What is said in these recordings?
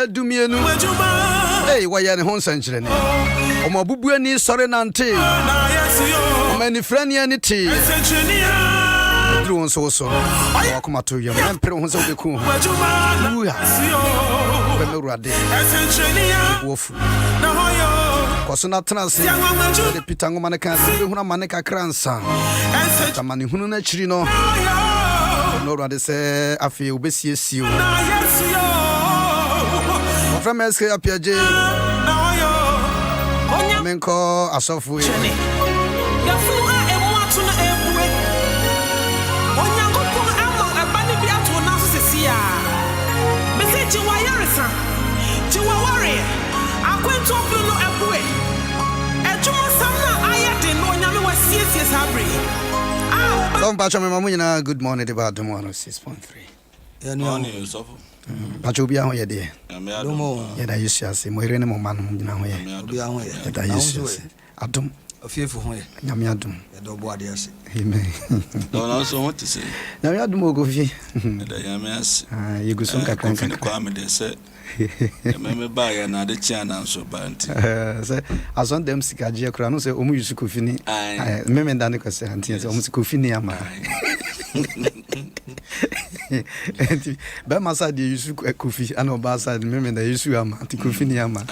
dumienu hey waya ne ho nsankyere ne omo bubu ani sore nante omo ni frani ani te dru won so akoma to yam empere ho so be ku uya be me ruade wofu kosona transe de pitango maneka be huna maneka kransa tamani hunu na chiri no no ruade se afi obesiesio Pastor S.K Appiagyei menko asofu Don't patch me mamu good morning about Adom 106.3. Morning Yusuf. Pacho bia ho ye de. Ye da Yesu mo ire ne mo manum gina ho ye. Bia ho ye. Da Yesu Adom. Afiefu ho ye. Nyame Adom. Ye do bo ade ase. Amen. Don't also want to say. Nyame Adom go fi. Da Nyame ase. Ye go son kakran kakran. Kwa me de se. Me ba ya na de chia na so ba nti. Se ason dem sikaje kura no se omu yusu kofi ni. Me me ndane ko se anti se omu kofi ni ama. Enti ba masa de yusu kofi ana ba sa de me da yusu ama anti kofi ni ama.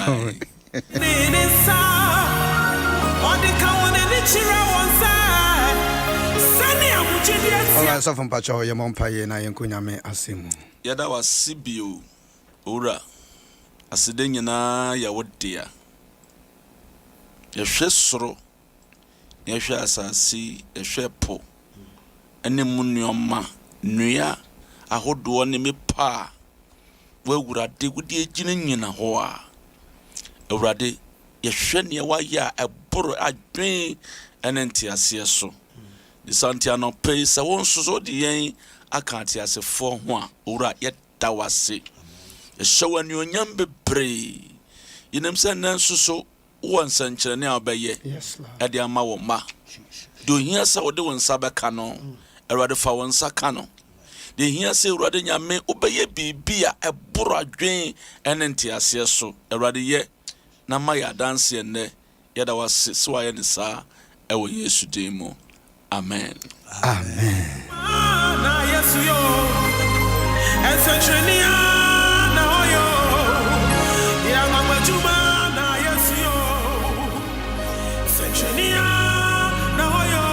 Ola so from pacho ye mon paye na yenko nyame asemu. Yada wa sibio ora asede nyina ya wodia. Ye hwe soro. Ye hwe asasi, ye hwe po. Ene munnyoma nua ahodo ne mepa wawurade wudi egine nyina ho a awurade yehwe ne waya eboro adwen ene ntiase so di santia no pay se won so di yen aka ntiase fo ho a owura yeda wase yehwe ne onyam bebre yinem se nan so won sankyere ne obeye ade ama wo ma do hia se wode won sabeka no awurade fa won saka no de hia se awurade nyame obeye bibia eboro adwen ene ntiase so awurade ye na ma ya dance ene yeda wase so aye ne sa ewo Yesu demo amen Amen. Na Yesu yo ensetrenia na yo ya mamajuma na Yesu yo ensetrenia na yo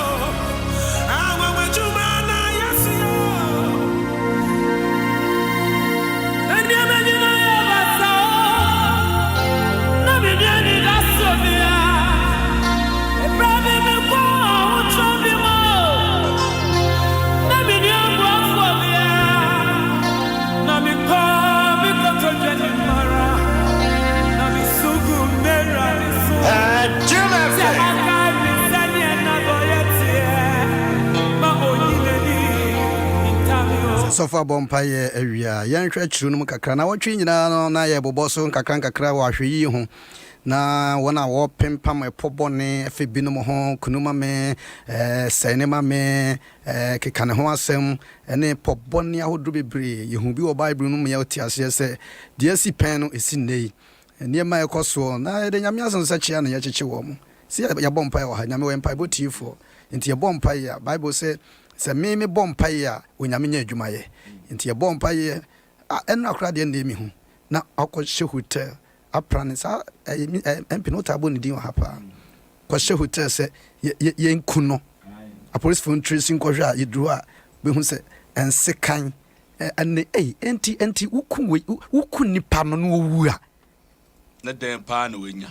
mamajuma na Yesu yo endia medina ya basa na bidiani gasovia ebrave me kwa utrobi mo na bidiani afobia na mikko tojeni mara na misugu mera misu So far bompaye awia yan hwa chiru no kakra na wotwe nyina no na ye boboso kakran kakra wa hweyi ho na wona wo pempam epobone afebinu mo ho kunuma me senema me kekane ho asem ene pobone ahodo bebre yehu bi wo bible no me yoti ase se de asi pen no esi nei niema ekoso na de nyame asonsa chia na yecheche wo mo si ya bompaye wo ha nyame we mpaye botifo nti ye bompaye ya bible se me bompaye ya onyame nya adwumaye nti ye bompaye eno akra de ndemi hu na akɔhye hotel aprane sa empinota abo ne din wa hapa kɔhye hotel se ye nku no a police phone tracing kɔhwe a yedru a be hu se ensekan ene enti wuku nipa no no wu a na den pa na wenya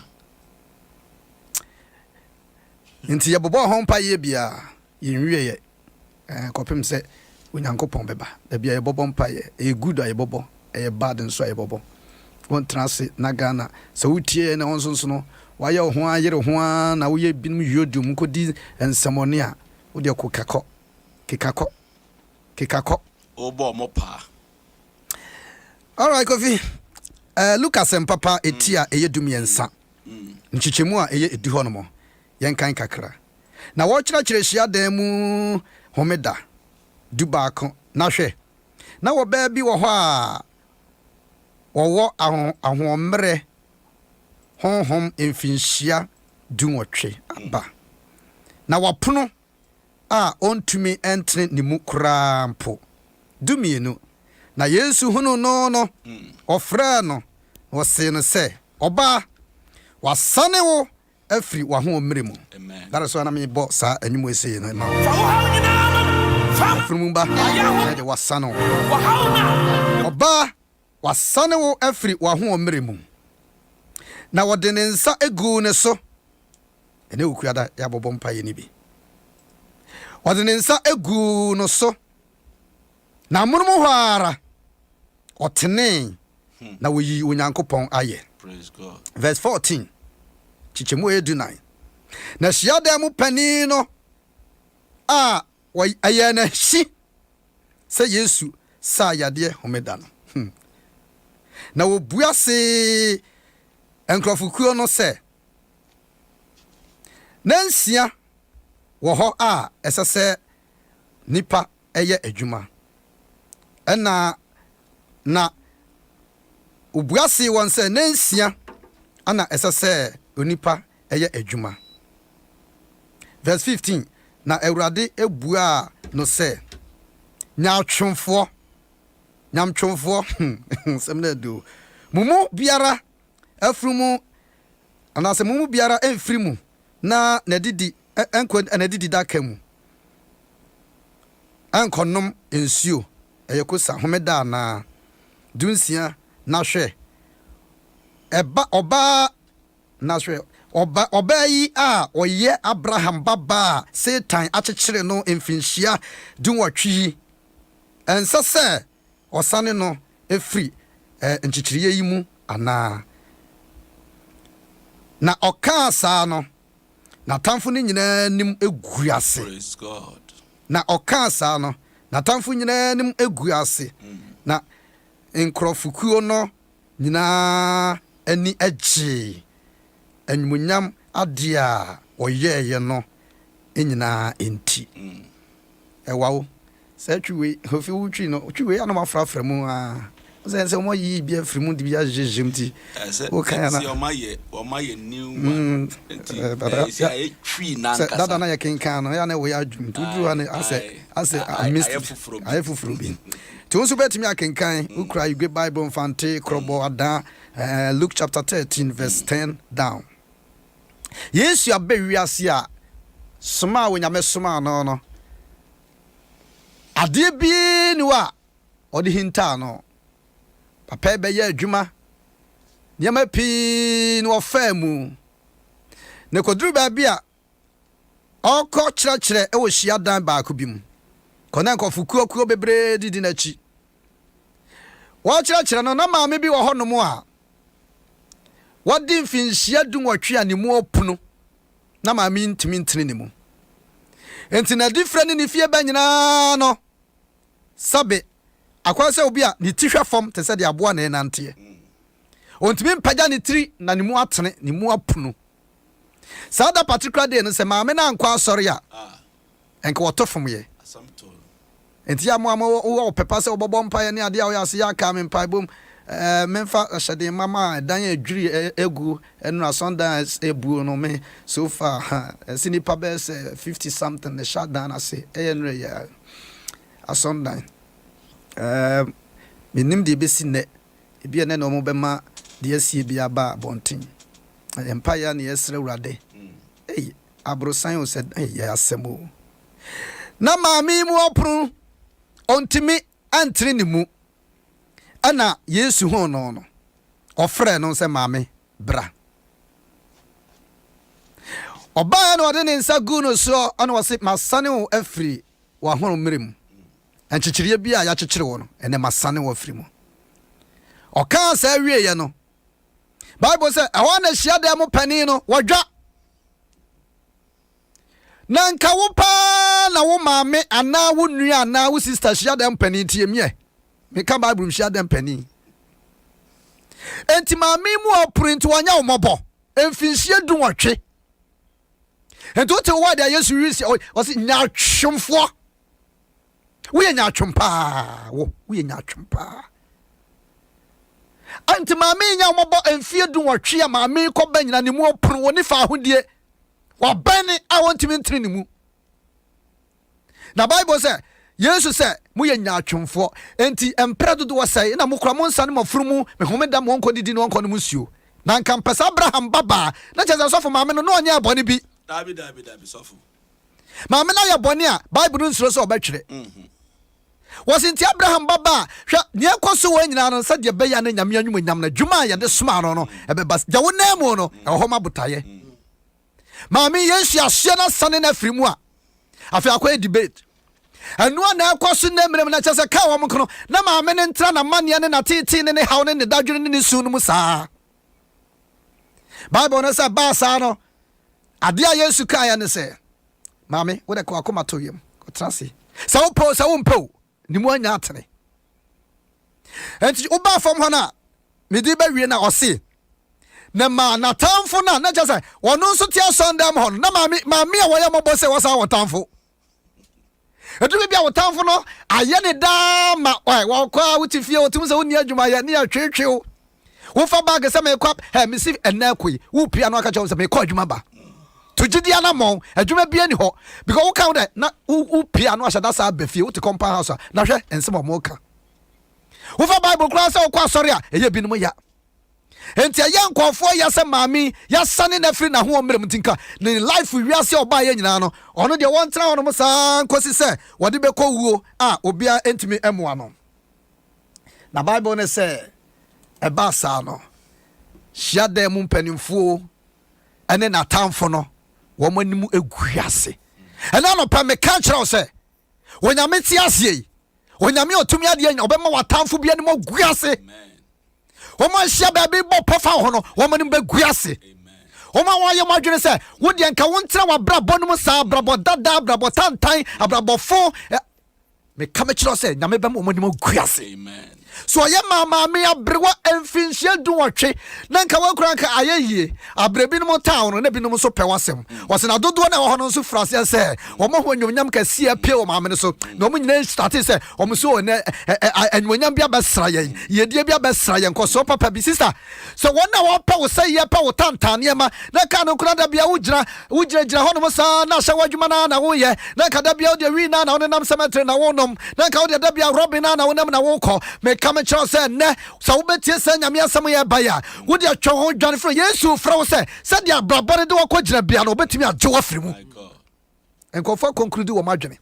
nti ye bobo ho mpa ye bia yenwie ye kopem se onyankopon beba da bia ye bobo mpa ye e good a ye bobo e bad nso a ye bobo won transe na Ghana so wutie na won sonso no waye ho ayere ho na wo ye binum yodum kodi ensamone a wo de kekakɔ obo mo pa. All right Kofi Lucas papa etia eye dumiensa nchichemu a eye edu ho no mo yen kan kakra na wo kyerɛkyerɛ hia dan mu homeda du baako na hwɛ na wo ba bi wo ho a wɔwɔ ahoɔmmerɛ honhom mfinhyia dunwɔtwe aba na wapono a ɔntumi ɛntene ne mu koraa mpo dumienu na Yesu hunu no ɔfrɛ no wɔse no sɛ ɔbaa wasane wo afiri w'ahoɔmmerɛ mu. That is why na me bɔ saa anwum ese no ma furumu ba na de wasane wo ɔbaa wasane wo afiri w'ahoɔmmerɛ mu na wɔde ne nsa egu ne so ene okuada ya bɔbɔ mpa ye ni bi wɔde ne nsa egu no so na monom hɔ ara ɔtene na woyi Onyankopɔn ayɛ. Praise God. Verse 14 chichemu edunan na hyiadan mu pani no a ayɛ na hyi sɛ Yesu sa yadeɛ homeda no na wobua se nkrɔfokuo no sɛ nansia wɔ hɔ a ɛsɛ sɛ nipa ɛyɛ adwuma ɛna na obua se wɔn sɛ nansia ana ɛsɛ sɛ onipa ɛyɛ adwuma. Verse 15 na Awurade ebua no sɛ nyamtwomfoɔ sɛm na do mumu biara afrumu anase mumu biara emfrimu na nadidi nadidi daka mu ankonom ensuo eyekosa homeda na dunsia na hwɛ ɔba na hwɛ ɔba yi a ɔyɛ Abraham baba Satan akyekyere no mfinhyia dunwɔtwe ɛnsa sɛ ɔsane no efiri nkyekyereye yi mu ana na ɔka saa no na tamfo no nyinaa nim egu ase. Praise God. Na ɔka saa no na tamfo nyinaa nim egu ase na nkrɔfokuo no nyinaa ani agye anwunyam ade a ɔyɛɛyɛ no nyinaa enti ɛwawo sɛ twiwe hofi wutwi no twiwe ana mafrafra mu a sɛ mo yi bia firi mu de bia jejem ti o kan na o new man enti twi na nkasa dada na yɛ kenkan no ya na wo ya adwum tuduru ane asɛ ayefufuro bi ti wonso betimi akenkan ukra Igwe Bible mfante krobo ada Luke chapter 13 verse 10 down. Yesu abewiase a soma wo nyame soma no ade bi ni wa ɔde hinta no papa be ye adwuma nyama pi no ofa mu ne koduru ba bia ɔkɔ kyerɛkyerɛ ɛwɔ hyia dan baako bi mu kɔna nkɔfokuo bebre didi na chi wɔ kyerɛkyerɛ no na maame bi wɔ hɔ no mu a wɔde mfinhyia dunwɔtwe a ne mu opuno na maame ntimi ntene ne mu enti na different ne fie ba nyina no sabe akwa sɛ obi a ne tihwa fam te sɛ de aboa na enante ontimi mpagya ne tiri na ne mu atene ne mu apuno saa da particular day no sɛ maame na ankɔ asɔre a enka wɔtɔ fam ye enti ya mo wo pepa sɛ obɔbɔ mpae ne ade a wo ya se ya ka me mpae bom memfa hyɛde mama dan adwiri egu ɛno asɔndan ebuo no me so far sinipa bɛ sɛ 50 something ne shut down ase ɛyɛ no yɛ asɔndan menim de besi nɛ ebi ene no mo bɛma de asie bi aba bonten empire na yɛsrɛ Awurade abrosan o sɛ yɛ asɛmo na maame mu opru ontimi antre ne mu ana Yesu ho no ɔfrɛ no sɛ maame bra ɔbaa no ɔde ne nsa gu no so ana wɔse masane wo afiri w'ahono mmere mu ankyekyereɛ bi a yɛakyekyere wo no ɛne masane wo afiri mu ɔka saa wie no Bible sɛ ɛhɔ na hyia da mu pani no wɔdwa na nka wo pa na wo maame ana wo nua ana wo sister hyia da mu pani tie me ka Bible hyia da mu pani enti maame mu oprint wonya wo mɔbɔ emfinhyia dunwɔtwe enti wote wo da Yesu wisi ɔse nyatwomfo wo ye nyatwompa wo ye nyatwompa anti maame nya omobo emfie du wotwe ya maame ko ba nyina ne mu opro woni fa ahodie wa bani a wontimi ntiri ne mu na Bible say Yesu say muye nya atwemfo enti empere dodo wasai na mukura mo nsa ne mafuru me homeda mo onko didi no onko ne musuo na nka mpesa Abraham baba na cheza sofo maame no onye abone bi dabi sofo maame na ya bone a Bible nsuro so obetwere wasinti Abraham baba hwa ne ekoso wo nyina no sade be ya na nyame anwum nyam na dwuma ya de soma no ebeba ja wo na mu no ho ma botaye maame Yesu ahye na sane na firi mu a afi akwa debate anu na ekoso na mmerem na chese ka wo mkono na maame ne ntra na mane ne na titi ne hawo ne dadwene ne su no mu saa Bible na say ba saa no ade a Yesu ka ya ne say maame wo de kwa akoma to yem ko trase sa wo po sa wo mpo ni mu anya atene enti wo ba fam ho na me di ba wie na ose na ma na tamfo na chese wono nso tia sondam ho na maame a wo ya mobo say wo sa wo tamfo edu bia wo tamfo no aye ne da ma wo kwa wo ti fie wo tum se wo ni adwuma ya ni atwetwe wo fa bag se me kwa me si enakoi wo pia no aka che wo se me kwa adwuma ba tujidia na mon adwuma bia ni ho because wo ka wo na wo pia no asha da sa ba fie wo ti compound house na hwe ensem mo ka wo fa Bible kura se wo kwa sori a eye bi no ya enti ya nkofo ya se maami ya sane na firi na ho omrem tinka ne life wiase oba ya nyina no ono de won tra ono mo san kosi se wode be ko wuo a obia entimi emwa no na Bible ne se eba sa no hia da mu mpanimfo ene na tamfo no wo manimu eguase ena no pa me ka kira o se wonyame ti ase wonyame otumi ade nya obema watamfo bia ne mo guase Oma shia baby bo pofa hono woma nim beguase oma waye madwene se wodi enka wontra wa brabo no sa brabo dada brabo tantan abrabo fo me kame chiro se nyame bem woma nim guase amen so ye mama me abrewa emfinhia duwotwe na nka wakura nka ayeye abrebi no town na bi no so pewasem wose na dodo na ho no so frase se woma ho nyonyam ka sie pie wo mama no so na omo nyina start se omo so ne anyonyam bia besra yen yedie bia besra yen ko so papa bi sister so wona wo pa wo sai ye pa wo tantane ma na ka no kura da bia wo gira ho no sa na hye wadwuma na wo ye na ka da bia wo de wi na wo nam cemetery na wo nom na ka wo de da bia robin na wo nam na wo ko me kame chiro se ne so wo betie se nyame asem ye ba ya wo de atwo ho dwane fro Yesu fra wo se dia brabore de wo ko gira bia no betimi agye wo firi mu enkofo conclude wo madwene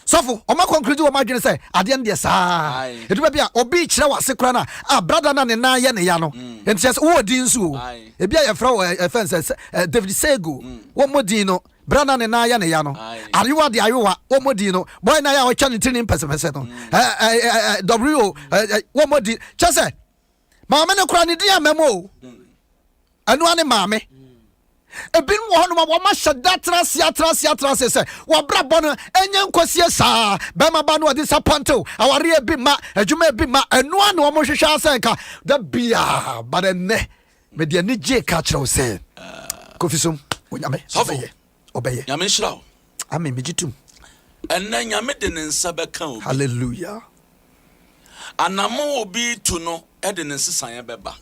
sofo o ma conclude wo madwene se ade ne sa edu ba bia obi kire wase kura na brother na ne na ye ne ya no enti se wo di nsu e bia ye fra wo offense David Sego wo modi no brana ne na ya ne ya no ariwa de ariwa wo modi no boy na ya wo twa ne tini pese no wo modi chese maame ne kura ne dia memo anu ane maame ebin wo hono ma ma hyada trase se wo brabo no enye nkosie saa be ma ba no disappoint aware bi ma adwuma bi ma anu ane wo mo hwehwa asenka da bia ba de ne me de ni je ka kire wo se kofisum onyame sofo obeye nyame nhyira wo amen mejitum enne nyame de ne nsa beka obi hallelujah anamo obi tu no e de ne nsesan ye beba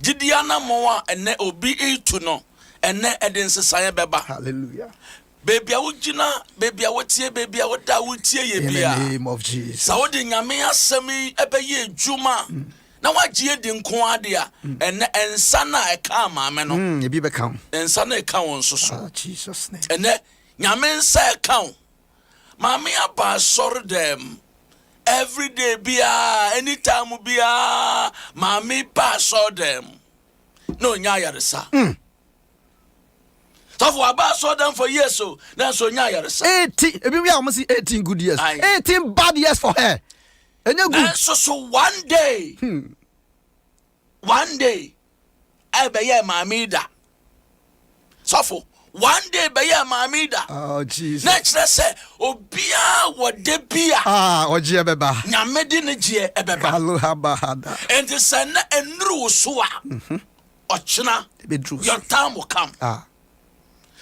gidia na mo a enne obi itu no enne e de nsesan ye beba hallelujah baby a wugina baby a wotie baby a woda wotie ye bia in the name of Jesus sa wo de nyame asem ebe ye djuma na wagye di nko ade a enne ensa na e ka maame no e bi be kan ensa na e ka won soso Jesus name enne nyame nsa e ka maame aba sor dem every day bia anytime bia maame ba sor dem no nya yaresa so for aba sor dem for years so na so nya yaresa 18 e bi we am see 18 good years 18 bad years for her enya good so one day ebe ye maame da so for one day be ya maame da oh Jesus na kire se obia wode bia oje beba nyame di ne je ebeba haba hada and the sen enru so a ochina your time will come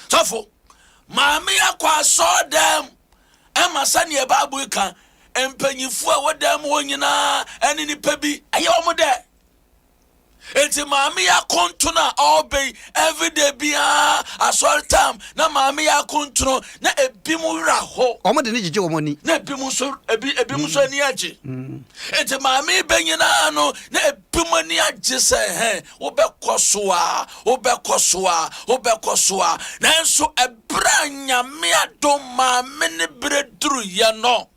so for maame akwa so dem ema sane e babu kan empanyifu a wodam wo nyina ene ni pabi aye omo de enti maami ya kontuna obey every day bia asol time na maami ya kontuno na ebimu ra ho omo de ni jije wo moni na ebimu so ani age enti maami benyina no na ebimu ani age se wo bekosoa na enso ebra nyame adom maami ne breduru ye no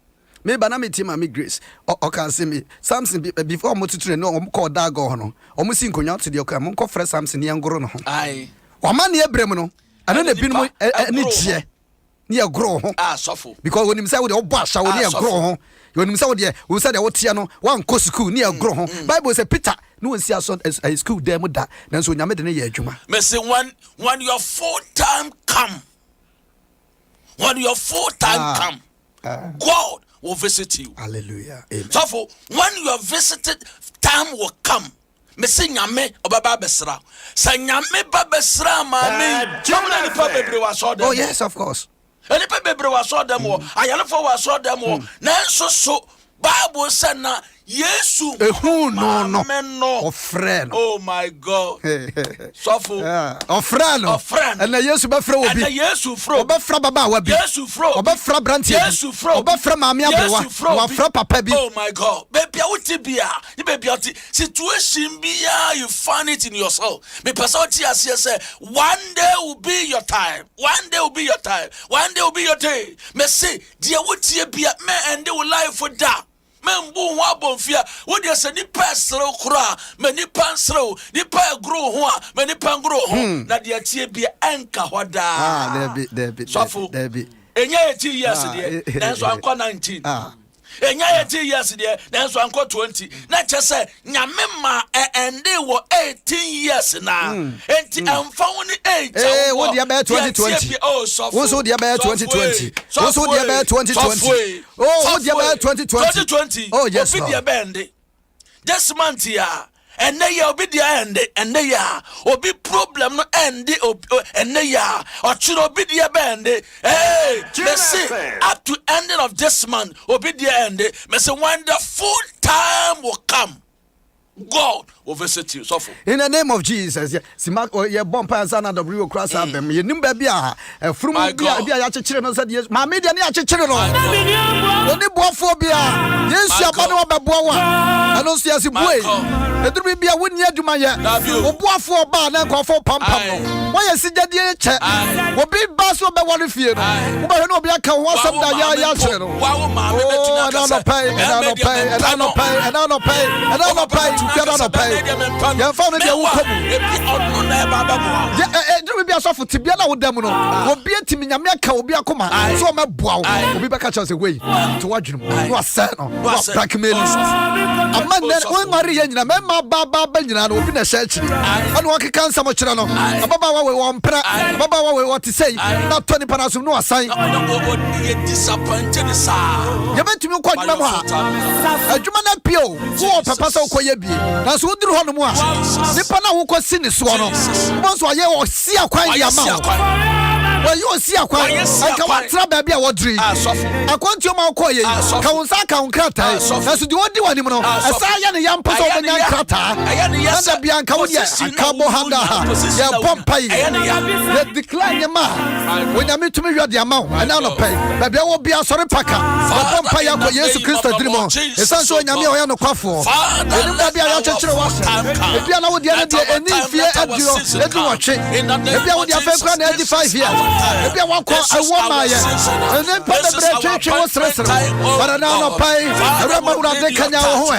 me bana me team me Grace o can see me Samson before mo tutu no o call that go no o mo sin konwa to de o kan mo ko frɛ Samson ye ngoro no ho ai o ma ne ebrem no ana na bi no ni gie ne agro ho sofo because when him say we de obo asha we ne agro ho when him say we say de wo tia no wan ko school ne agro ho Bible say Peter no one see us school there mo da na so nyame de ne ye adwuma me say when your full time come God will visit you. Hallelujah. Amen. So for when your visited time will come, me say nyame obaba besra. Say nyame ba besra ma me. Jamna ni pa bebre wa so dem. Oh yes, of course. Any pa bebre wa so dem o. Ayalefo wa so dem o. Na so Bible say na Yesu no friend. Oh my God. So for friend. And na Yesu be fra obi. And Yesu fro. Oba fra baba wa bi. Yesu fro. Oba fra brantie. Yesu fro. Oba fra maami abrewa. Wa fra papa bi. Oh my God. Baby uti bia. You baby uti situation bia you find it in yourself. Me person ti ase say one day will be your time. One day will be your day. Me say dia uti bia me ende wo life for that. Membu wa bonfia wo de se ni pasro kura me ni pansro ni pa gro ho a me ni pangro ho na de atie bia enka hoda there be enya 80 years de na so anko 19 enya 80 years de na so anko 20 na chese nyame ma ende wo 18 years na enti amfa woni age wo de be 2020 wo so de be 2020 wo so de be 2020 wo de be 2020 oh yes obi de be ende this month ya ene ya obi de ende ya obi problem no ende ene ya ochiro obi de be ende me say up to ending of this month obi de ende me say when the full time will come God will visit you. So in the name of Jesus, Sima ye bompa sana W cross abem. Ye nimba bia from bia ya chechire no said yes. Ma media ni chechire no. Oni boafo bia. Yes ya ba no beboa wa. Ano so yasi boy. Eduru bia woni aduma ye. Oboafo ba na nkofo pampam no. Wo ye sigade che. Obi ba so be wori fie no. Wo ba no obi aka ho asem da ya chire no. Wa ma me betuna kasa. No pay. No pay. Ya found the wokobu. Do be aso for tibia na wodam no. Obi atimi nyame aka obi akoma. So meboa wo. Obi beka cha say wey. To wadwum. No asa no. Blackmail. Amman won mari ye nyina mema ba nyina no obi na sha chiri. Ana wo keka nsam chira no. Baba wa we won pra. Baba wa we what say. Na Tony Panasum no asan. You disappointed sa. Ya betumi kwa dwuma mo ha. Adwuma na pio. Wo papa so koye bi. Na so duru hono mu a. Nipa na wo kosi ni so no. Mo so aye o si akwan ya ma. Wa yo si akwan. Aka watra ba bia wo dri. Akwanti o ma koye. Ka won sa ka won krata. Na so di wodi wani mu no. Asa ya ne yam poso be nyan krata. Na bia nka wodi aka bo handa ha. Ya bompai. Ya decline ya ma. When am to me you the amount. And now no pay. Ba bia wo bia sori paka. Ba bompai ya ko Yesu Kristo dirimo. Esan so nyame o ya no kwafo. Eni ba bia ya chechire wa. Ebia na wo de eni fie aduro. Edu wo twe. Ebia wo de afekwa na edi 5 years. Ebia wa ko awo ma ye. Eni pa de bre twetwe wo sresre. Bara na no pai. Ara ma ura de kanya wo ho e.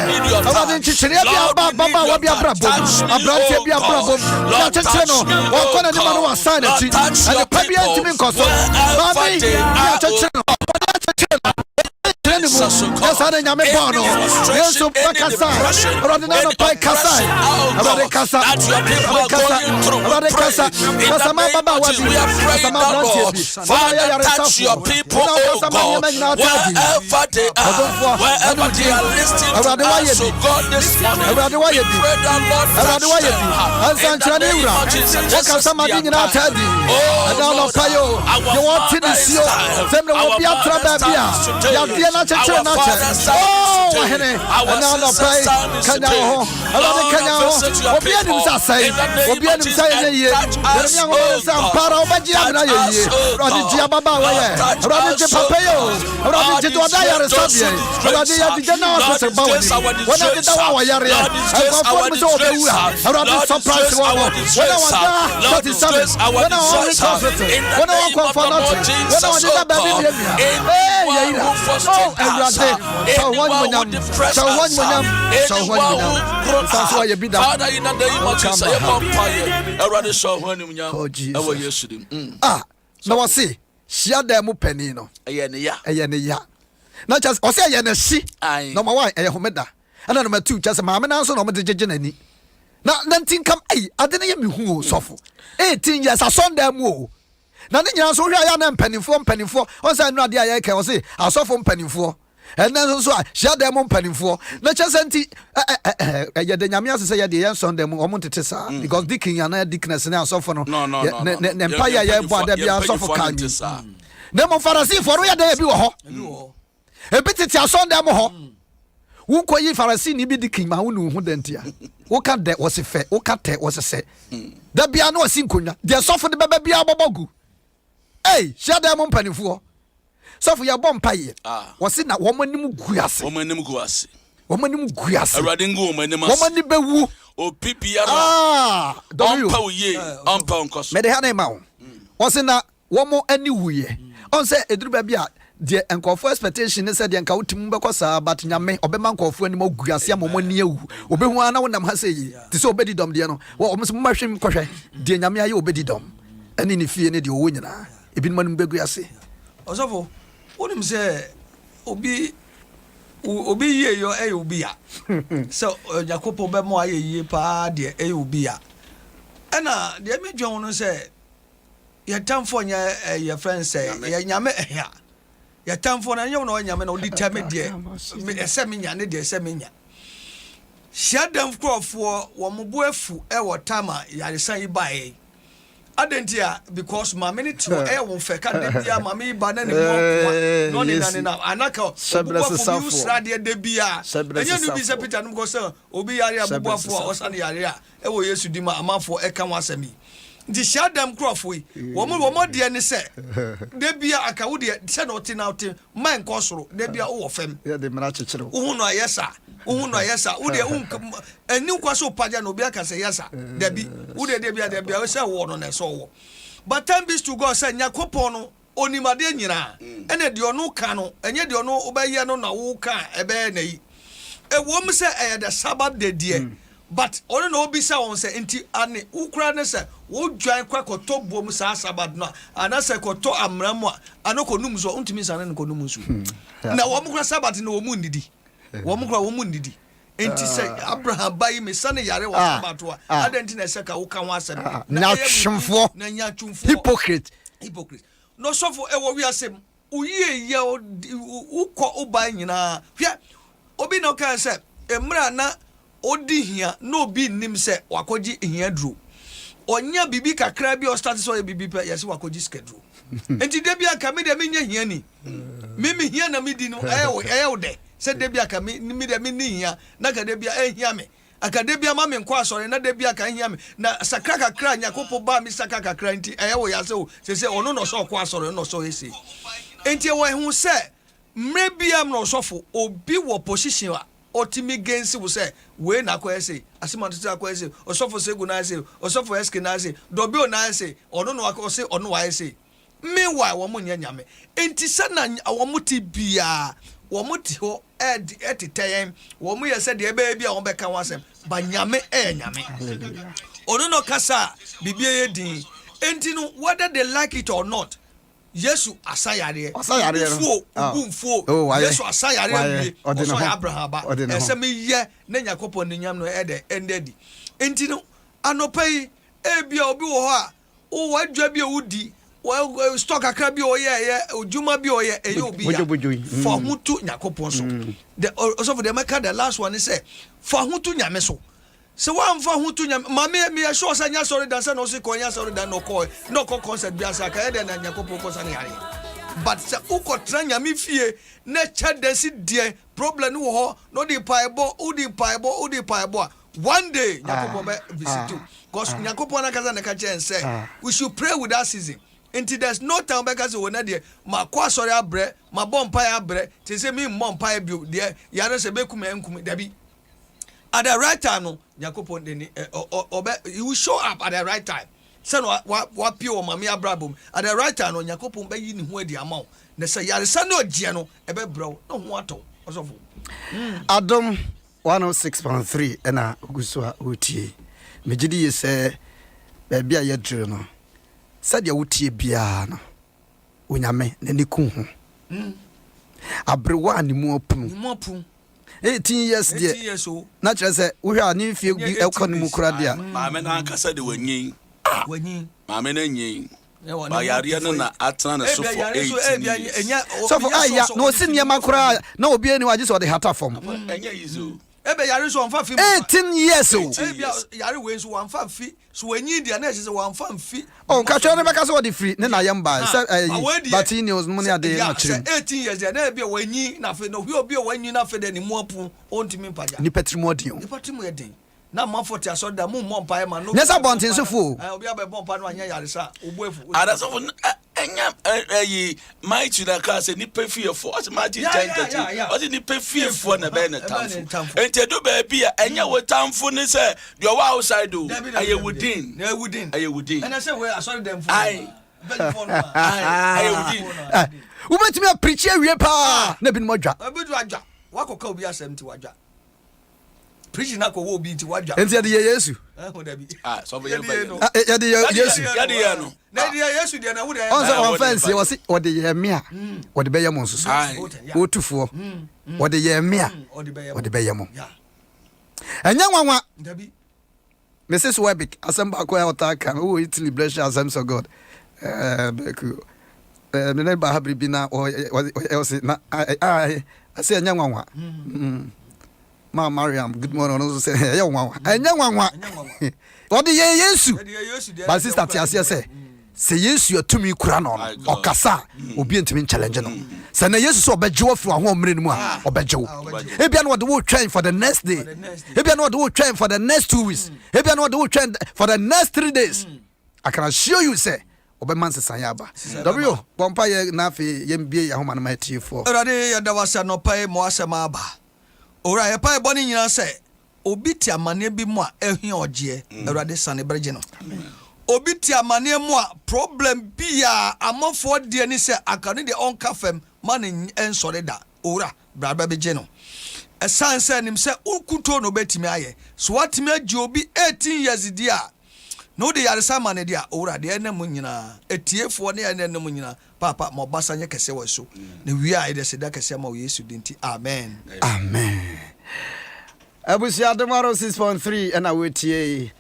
Aba de chichire bia baba wa bia brabo. Abrante bia brabo. Ya chechire no. Wa ko na ni ma no wa sign ati. Ani pa bia ntimi nkoso. Ba bi ya chechire no. Yes, I am a bono. Yes, so Kasa. Rodinano Pai Kasa. About Kasa. Touch your people, oh God, wherever they are, wherever they are listening to us, so God this morning, we pray that Lord touch them. In the name of Jesus, this is their time. Oh Lord, our best time today. children not oh and now pray can now obianim say obianim say ye yeremia wo say para obagia na ye rodi dia baba wa ye rodi je papa yo rodi je do da yare sabie rodi ya di na o se bawo wona di da wa yare I go for me so obewura rodi surprise wo wona wa 37 wona wa hospital wona wa kwa for nothing wona wa di baby ye oh everybody so one so you be that Father in the name of Jesus I am already so when you know yesterday na we say shia da mu pani no eye ne ya na just o say eye na shi number 1 eye homeda and number 2 just ma me na so no me de jeje nani na ntin kam ade na ye me hu o sofo 18 years asonda mu o na ne nyina so hwa ya na mpanimfo on say no ade aye kai o say asofo mpanimfo and then so share them on panimfo na chesenti ya de nyame asese ya de yen son dem o montete sa because dikin ya na dickness na asofo no ne empire ya bo ada bia asofo kan na mo farasi for ya da bi wo ho e bititi ason dem ho wo koyi farasi ni bi dikin ma wo nu hu dentia wo ka de wo se fe wo ka te wo se se da bia na osi nkonya de asofo de baba bia bobogu share them on panimfo so for your bomb pay was in a woman guase already go woman be wu o pipia don't power ye on pound cost me de ha na ma was in a woman any wuye on say eduru ba bia de enkofo expectation ne say de enka wutim be kosa but nyame obema nkofo ani ma guase amomoni awu obehu ana wonam ha say ti say obedi dom de no wo omo ma hwem kohwe de nyame aye obedi dom ani ne fie ne de owo nyina ebi manum be guase osofo onim say obi ye yo obi ya so Jacob be mo aye ye pa de obi ya na de me dwon no say ye tamfo nya ye friend say ye nyame ehia ye tamfo na nyom no nyame na odi tame de me ese me nya ne de ese me nya shadam krofo wo mo afu wo tama yaresan yi bae adentia because ma many to won fe ka de bia ma me ba na ne mo no ni na anaka obuafo srade de bia enye nu bi se Peter no go say obi yare abubuafo a osane yare a wo Yesu di ma amafo e ka wasami nti shadam krofo yi wo mo de ne se de bia aka wo de se no ti na ti man ko soro de bia wo fem ya de mra chechero wo no ayesa wo de eni kwa so paja no bia ka se yesa de bi wo de bia wo se wo no na so wo but time be to God say Yakopon no onimade nyina ene de ono ka no enye de ono obaye no na wo ka ebe na yi wo m say the Sabbath day there but ono na obi say won say enti ane ukura ne say wo dwan kwa koto bom sa Sabbath no ana say koto amramu anoko num so untimi sa ne ko num so na wo m kura Sabbath no wo mu ndidi wo m kura wo mu ndidi enti say Abraham bayi me sane yare wo Sabbath wa adenti na say ka wo kan wa asem na twemfo na nya twemfo hypocrite no sofo e wo wi asem uye ye ukọ oban nyina hwe obi no kan say emra na odi hia no bi nim say wakoji hia duro onya bibi kakra bi o start so bibi pe yesi wakoji schedule enti de bia ka me de me nya hia ni mimi hia na me di no eyo de se de bia ka me de me ni hia na ka de bia hia me akadebia ma me nkọ asọre na debia ka hia me na sakra kakra Nyakopo ba mi sakra kakra nti eyo ya se ono no so kọ asọre no so esi enti wo hu se mrebia m no sofo obi wo position a otimi gensi wo se we na kọ ese asima to akọ ese osofo segu na ese osofo SK na ese dobi o na ese ono no akọ se ono wa ese meanwhile wo mo nyame enti se na wo mo ti bia wo mo ti ho etitayen wo mo ye se de ebe bia wo beka wasem ba nyame nyame ono no kasa bibie ye din enti no whether they like it or not Yesu asayare ubumfo Yesu asayare oso Abraham ba ese me ye na Nyakopo ne nyam no endedi enti no anopai ebia obi wo ho a wo wadwa bia wudi wo stock akra bia oye ojuma bia oye obi ya for hutu Nyakopo so the also for the make the last one say for hutu nyame so se wan fa hutu nyame mame me sure say nya sorry dan say no se ko nya sorry dan no ko concert bia sa ka e de na Nyakopo ko sa ne yare but se ukotra nyame fie na chadensi die problem wo ho no di paibo udi paibo one day Yakobo be visit you because Yakobo na kaza na ka say we should pray with that season until there's no time because we na there ma kwa sorry abre ma bompa abre te say me bompa bi there yare se be kuma dabi at the right time no Yakobo dey he will show up at the right time. Say no wa pio mama abrabom at the right time no Yakopon be yi ni ho adi amaw na say yaresa no gie no e be bro no ho ato osofo Adom 106.3 ena guso a wotie megidi ye se ba bia ye dru no sade wotie bia no onyame na ni ku ho abrewa animu opun 18 years there 18 years o na chere se wo hwa ni fie bi ekonimu kura dia maame na kasa de wanyin maame na nyin ba yare no na atana na so for 8 so for aya no sinia makura na obi ani waje so de hata form enya yizo ebe yare so amfa fi 18 years o ebe yare we so amfa fi so wanyin dia na se amfa fi oh ka cho ne beka so de free ne na yamba but he knows money ade na chiri 18 years dia na ebe wanyin na fe no obi wanyin na fe de ni mu apu ontimi paja ni patrimo de ni patrimo ye den na mafoti asoda mu mompa ma no nesa bontin so fu obi abe bompa no anya yaresa obuefu ada so enya my china ka se ni pefie fo o se ma ji tantati o se ni pefie fo na be na tamfo enti do ba bia enya wo tamfo ne se de wa outside do ayewudin and say we asori dem fo ai ayewudin wo betimi a preach awie pa na bi no adwa abedu adwa wakoka obi asem ti wadwa preaching na ko wo bi ti wadwa enti ya de Yesu ho da bi so be Yesu ya de Yesu no na de Yesu de na wo de on fancy o de ye me a o de be ye mo nsusu o tufo o de ye me a o de be ye mo enya nwanwa da bi Mrs. Webik asamba ko ya otaka o Italy bless asem so God beku me na ba habri na o say na I say enya nwanwa Ma Mariam, good morning. Also say, "Hey, nwanwa." Enya nwanwa. What the Yesu? But sister Tiasia say Yesu atumi kura no okasa obi ntimi challenge no. Say na Yesu so obejo afi ho mre no mu a obejo. Ebia no wo train for the next day. Ebia no wo train for the next 2 weeks. Ebia no wo train for the next 3 days. I can assure you say obeman sesanya ba. W bompa ye na afi yembie ya ho manama tiefo. Erade ya dawasa no pae mo asema aba. Ora ye pa boni nyina se obi ti amane bi mu a ehwe oje Awurade sane berje no obi ti amane mu a problem bi a amafo de ni se akane de onka fam man ensore da ora braba beje no esan se nim se ukuto no betimi aye so watimi agi obi 18 years di a no de yare samane di a ora de enam nyina etiefo ne enam nyina papa mo basanye kese waso na wi a ide se da kese ma Yesu dinti amen Abusi Adom 106.3 and I wetie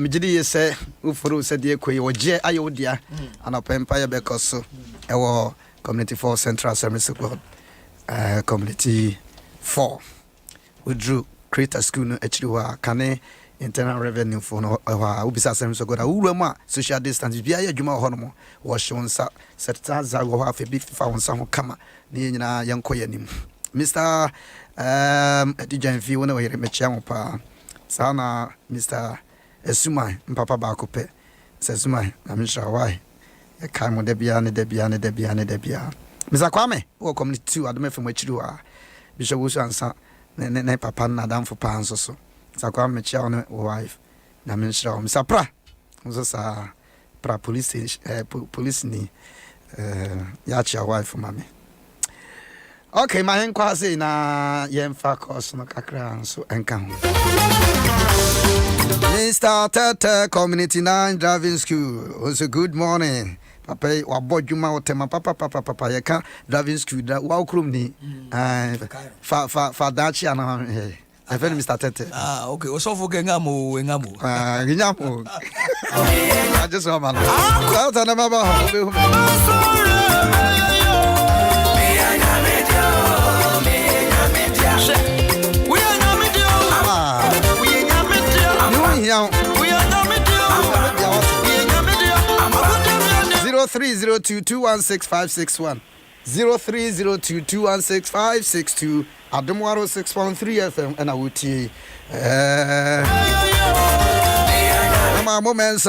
mejidi yese ufuru se de koyi oje ayodia anapempa ye bekoso ewo community 4 Central Assembly God community 4 we drew creator school no achiriwa kane internal revenue for no ubisa Assembly God awurama social distance bia ye adwuma ho no wo shonsa setza za go ha fe bi fa wonsa ho kama ne nyina yenkoye nim Mr. Dijan fi wona were mechia mo pa sana Mr. Esumai mpapa ba ko pe Esumai na misha why e kai mo de bia Mr. Kwame wo community 2 Adom FM achiri wa Bishop Wusu ansa ne papa na damfo pa anso so Mr. Kwame mechia wona wife na misha o Mr. Pra so sa pra police ni ya chia wife mami. Okay, my enquasi na yemfa course no kakra so enka ho. Mr. Tete Community 9 Driving School. Also good morning. Papa wa bodjuma o tema papa ye ka driving school da wa okrum ni fa dachi ana I feel Mr. Tete. Okay. Osofo ngamo. Ngamo. I just want man. Out na baba. 0302216561. 0302216562. Adom 106.3 FM and I will tell Mama moments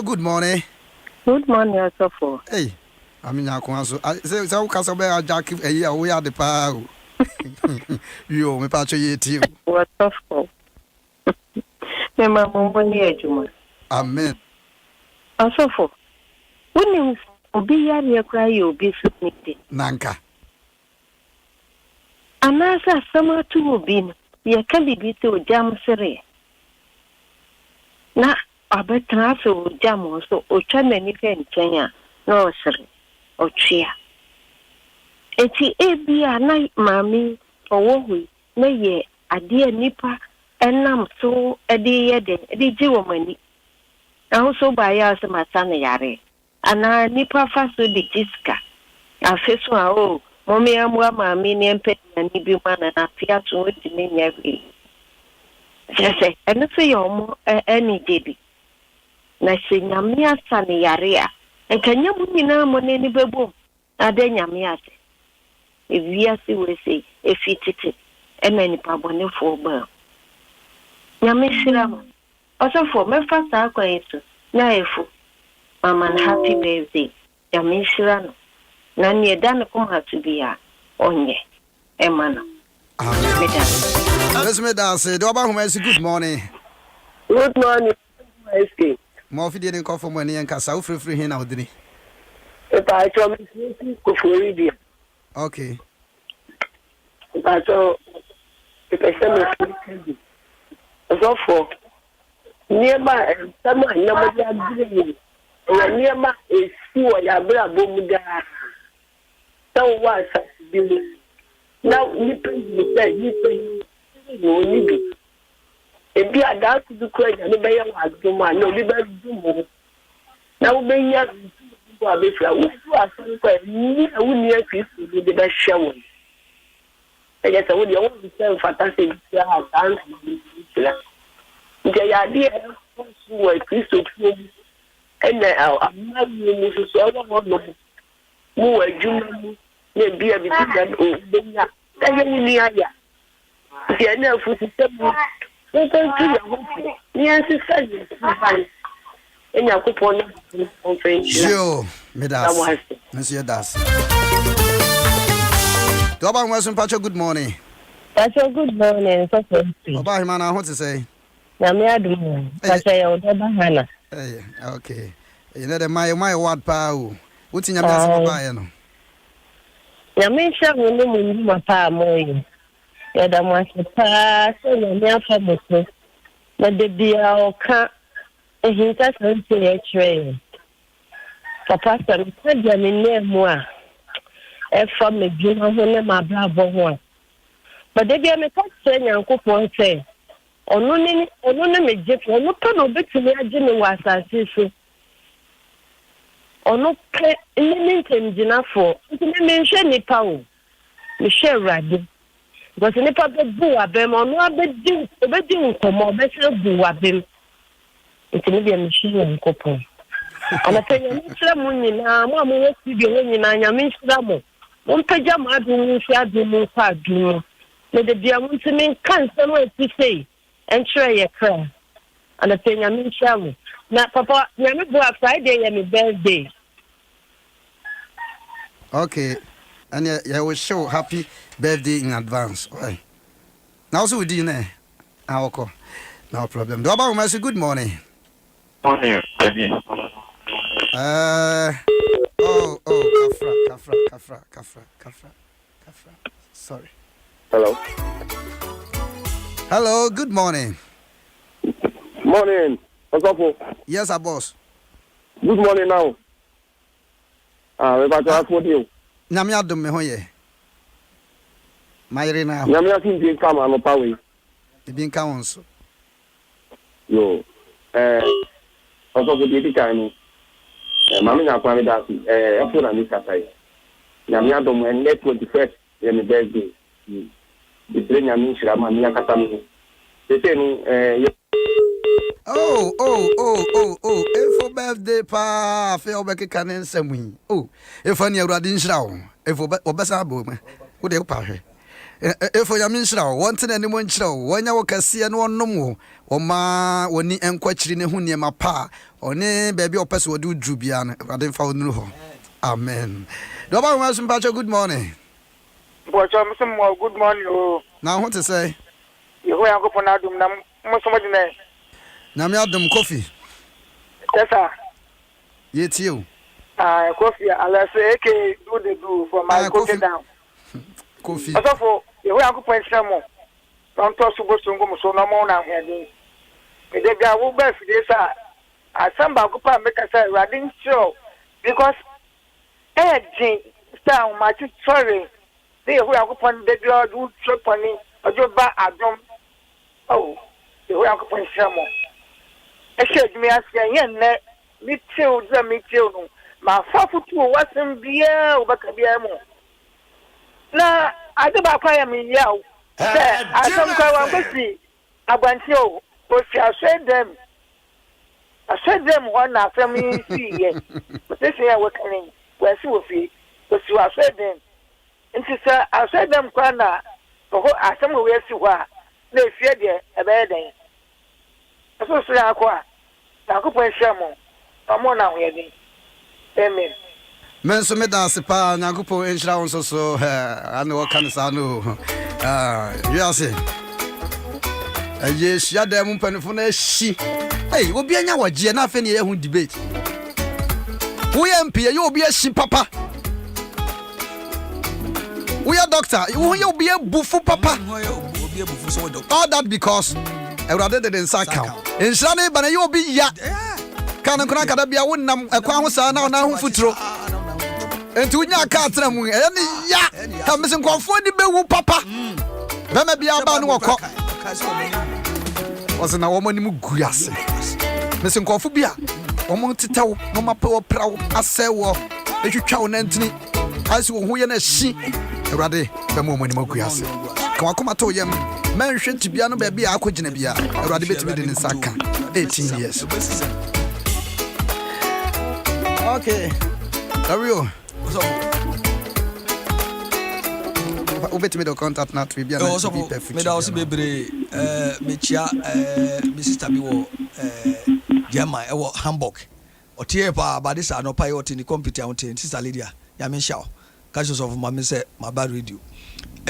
good morning. Good morning, Asofo. Hey, I mean, I can't say, so Casabella Jack, a year we are the power. You, me patch ye team. What Asofo? Mama, one year, Juma. Amen. Asofo, when you be your cry, you'll be submitted. Nanka. And as a summer to be, you can be to jam sere. Na abetra so jam so o twa mani fe nkyɛn a na ɔsere ɔtwea eti ebia na maami ɔwɔ hui na yɛ adeɛ nipa ɛnam so ɛde yɛ den ɛde gye wɔ mani ahosuo baayɛ asɛm asa ne yare ana nipa fa so de jiska afe so a o mɔmi amua maami ne mpɛ nani bi ma na afia so odi ne nya bi sɛ ɛno so yɛ ɔmo ɛne debi na se nyame asa ne yare a nkanya mu nyinaa mo ne bebo ade nyame ase evia se we se efitete ena nipa bonefo ba nyame shira mo osofo mefa saa kwa yesu na efu mama happy birthday nyame shira no na ne da ne kom hatu bia onye emana Let's make that say, do about who good morning. Good morning, S.K. More for the call for money and Casa free here now, didn't If I told me to for okay. If I saw if I send me so for nearby someone nobody agree. And nearby is sure ya bra bomuda. So what now you no need e bi ada to do crazy no be ya wa adoma no bi ba dumo now be ya go abefra wo tu asan ko ni awu ni akristo bi de ba hwe wo e ya sa wo de wo se fantasy bi ha tan la nje ya di e so wo akristo tu ene amma mu so wo no mu wa juma mu ne bi a bi da o be ya ka ye ni aya si na fu sistemu o kan tu ya ho ni ansi saje fine enya kupon conference yo medas monsieur das do ba nwa sun pacho good morning. Pacho good morning so so oba hima na ho te say na me adum pacho ya o ba hana okay you know the my word pa o utinya me asem ba ye no ya me sha mo no mo ni ma pa mo yi ya da mo pa so na me afa mo so na de bia o ka ehinta so nti e chere papa sa mi ka dia me ne mo a e fa me dwuma ho ne ma bra bo ho a ba de bia me ka chere nyankopon se ono ne me je ono pa no betumi age ne wa asase so ono pe ni ntemjina fo nti me nhwe nipa o me hwe rade because nipa be bu abem ono abedi nkomo be se bu abem nti me bia me hwe nkopo ana penya ni sra mu nyina mo amu wosi bi ho nyina nya me sra mo mo mpagya ma adu mu hwe adu mu kwa adu mu me de bia mo ntimi kan semo eti sei entre ye kra ana penya me sra mo na papa nyame bo Friday ye me birthday. Okay, and yeah, we show happy birthday in advance. Right. Now, so we do now. Okay, no problem. Do about my good morning. Morning, baby. Kafra. Sorry. Hello, good morning. Morning. What's up? Yes, our boss. Good morning now. We about to ask for you. Nyame adom me hoye. Mayre na. Nyame asin bi come no pawe. Bi nka wonso. Yo. Also go dey kan ni. Mama nya kwa me da si. E na ni katai. Nyame adom en net 21st ye me birthday. Bi nyame shira ma nya kata me. Tete no Oh, efo birthday pa fe obeke kanen samui oh if any awrade nshira wo if obesa abo me wo de pa hwe if ya nshira wo wonte na nimo nshira wo wonya wo kase ne wonom wo oma woni enkwachiri ne hu ne ma pa oni baby opese wo du dru bia no awrade fa wonu ho amen do ba wo sum pa good morning Bocho msum good morning oh na ho te say Yeho yango pona dum na msomo dine na me Adom coffee yes sir yetio coffee ala say AK do for my coffee down coffee so for yeho yango pon semo don to subo sungo muso na mo na hwede me de bia wo ba fide sa asamba ko pa make say radin show because edin sound much sorry they yeho yango pon de bia do choponi ojo ba Adom oh yeho yango pon semo I said, me ask you, me tell no. My father to wasn't beer over Cabiamo. Now, I don't buy me yell. I don't go and see. I went to, but I said them. I said them one after me, see, but this year we're coming. Where she will be, but you are said them. And she said, I said them, Grana, for I some way to her. They fear there a bad day. So say akwa na ko pon hwemo amo na hoyedi amen men so me dance pa nyagopo enhira won so ane wo kan sa no you say aye hia da mu panifo na hyi hey obi anya waje na afa ne ye hu debate wo ye mp ye obi hyi papa wo ye doctor wo ye obi bufu papa all that because Awrade de nsa ka enhira ne ba na ye obi ya kan nkona kada bia wonnam akwa ho saa na ho futuro enti unya ka atra mu e ne ya ka mesen konfo ni bewu papa be ma bia ba no wokọ wose na wo mani mu guase mesen konfo bia wo mo tetaw no mape wo praw asewo etwitwa wo nantini asi wo hu ye na hyi Awrade be mo mani mu guase ka wakoma to yem man hwe tibia no ba bia akogina bia Awrade betimi de nsa ka 18 years okay Dario ubetimi do contact na to bia na be perfect me da also bebre me chia me sister bi wo German e wo Hamburg otie pa ba this no pa yoti ni computer on sister Lydia ya me sha cautious of my say my bad radio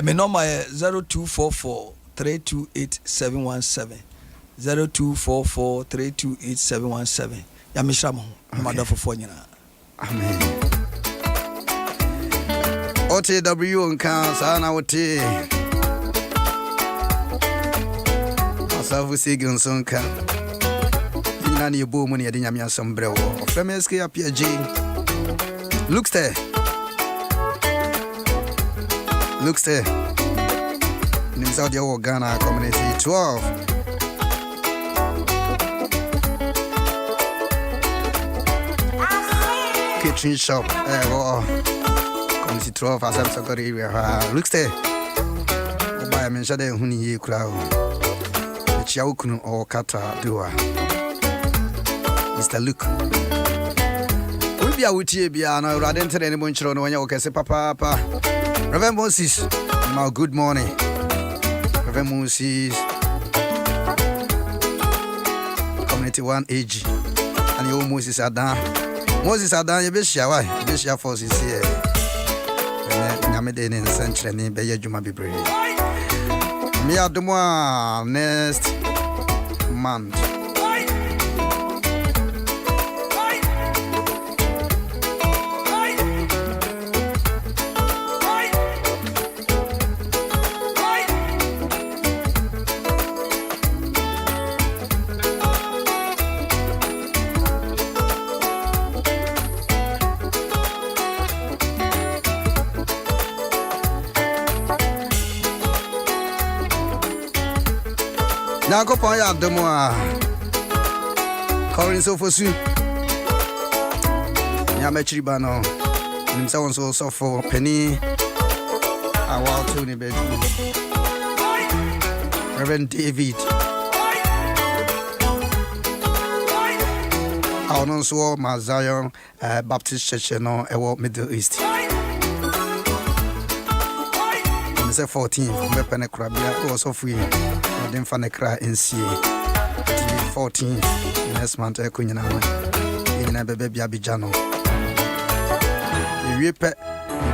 me number 0244328717 0244328717 ya me sha mo madafo fo nyina amen OTW nka sana wote asafu sigun sonka ina ni ebo mu ne yade nyame asombre wo Pastor S.K Appiagyei looks there in Saudi Ghana community 12 kitchen shop community 12 as I'm sorry looks there buy me shade huni ye kura o chia ukunu o kata doa Mr. Luke we bia wutie bia na Awrade ntere ne monchiro no wanya okese papa Reverend Moses my good morning Reverend Moses community 1 AG and you Moses Adom you be share forces here nyame de ne nsankyere ne be ya dwuma bebre me Adom next month Yakopon ya Adom calling so for soon. Yamechri bano. Nimsa won so for penny. Awa Tony bed. Reverend David. ɔno nso wɔ ma Zion Baptist Church no ɛwɔ Middle East. Say 14 mbɛpɛ ne kora bia ɔsɔfo yi ɔde mfa ne kra nsie 14 next month ɛkɔ nyina ho nyina bɛbɛ bia bigya no ewie pɛ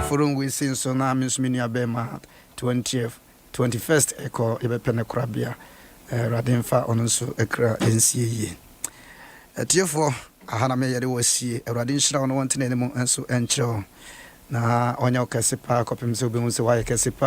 forum we sin so na me nso me nua bɛma 21st ɛkɔ yɛbɛpɛ ne kora bia Awurade mfa ɔno nso ɛkra nsie yie atiefo aha na me yɛde wɔsie Awurade nhyira ɔno wɔntena anim nso ɛnkyerɛ na ɔnyɛ ɔkɛse pa kɔpem sɛ obɛhu sɛ wayɛ kɛse pa